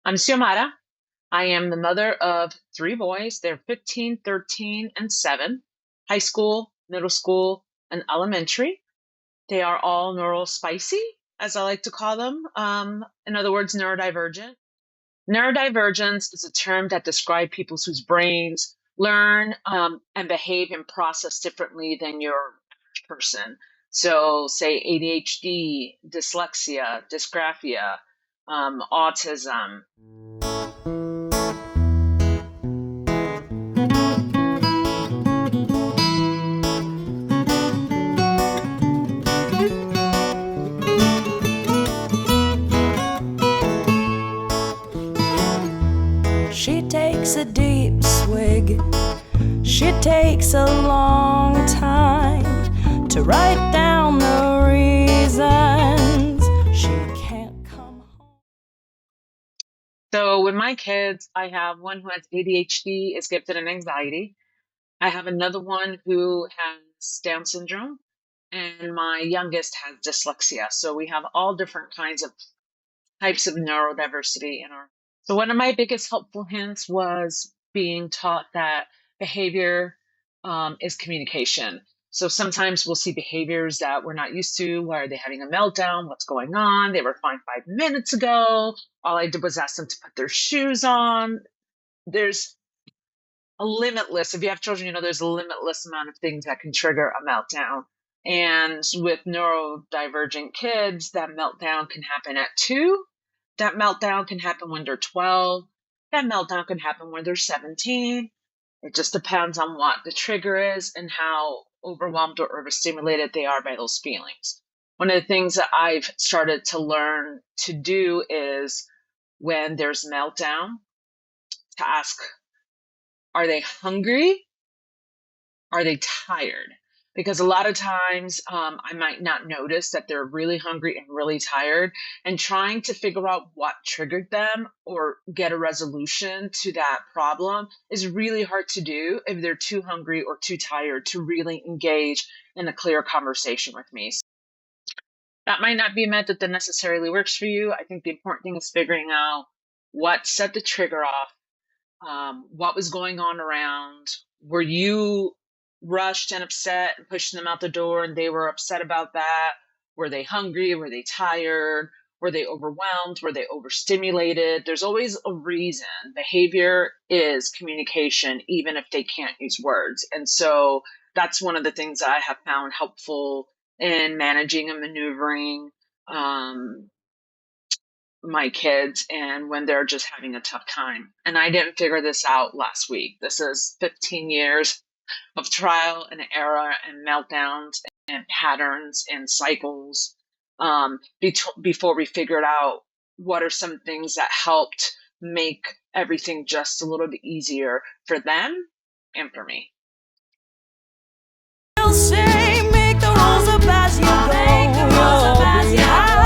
I'm Xiomara. I am the mother of three boys. They're 15, 13, and 7, high school, middle school, and elementary. They are all neurospicy, as I like to call them. In other words, neurodivergent. Neurodivergence is a term that describes people whose brains learn and behave and process differently than your average person. So, say ADHD, dyslexia, dysgraphia, autism. She takes a deep swig. She takes a long time to write down the reasons she can't come home. So with my kids, I have one who has ADHD, is gifted in anxiety. I have another one who has Down syndrome, and my youngest has dyslexia. So we have all different kinds of types of neurodiversity in our. So one of my biggest helpful hints was being taught that behavior is communication. So sometimes we'll see behaviors that we're not used to. Why are they having a meltdown? What's going on? They were fine 5 minutes ago. All I did was ask them to put their shoes on. There's a limitless, if you have children, you know there's a limitless amount of things that can trigger a meltdown. And with neurodivergent kids, that meltdown can happen at 2. That meltdown can happen when they're 12. That meltdown can happen when they're 17. It just depends on what the trigger is and how overwhelmed or overstimulated they are by those feelings. One of the things that I've started to learn to do is when there's meltdown, to ask, are they hungry? Are they tired? Because a lot of times I might not notice that they're really hungry and really tired, and trying to figure out what triggered them or get a resolution to that problem is really hard to do if they're too hungry or too tired to really engage in a clear conversation with me. That might not be a method that necessarily works for you. I think the important thing is figuring out what set the trigger off, what was going on around. Were you rushed and upset and pushing them out the door and they were upset about that? Were they hungry? Were they tired? Were they overwhelmed? Were they overstimulated? There's always a reason. Behavior is communication, even if they can't use words. And so that's one of the things that I have found helpful in managing and maneuvering my kids and when they're just having a tough time. And I didn't figure this out last week. This is 15 years of trial and error and meltdowns and patterns and cycles before we figured out what are some things that helped make everything just a little bit easier for them and for me. They'll say, make the rules up as you go.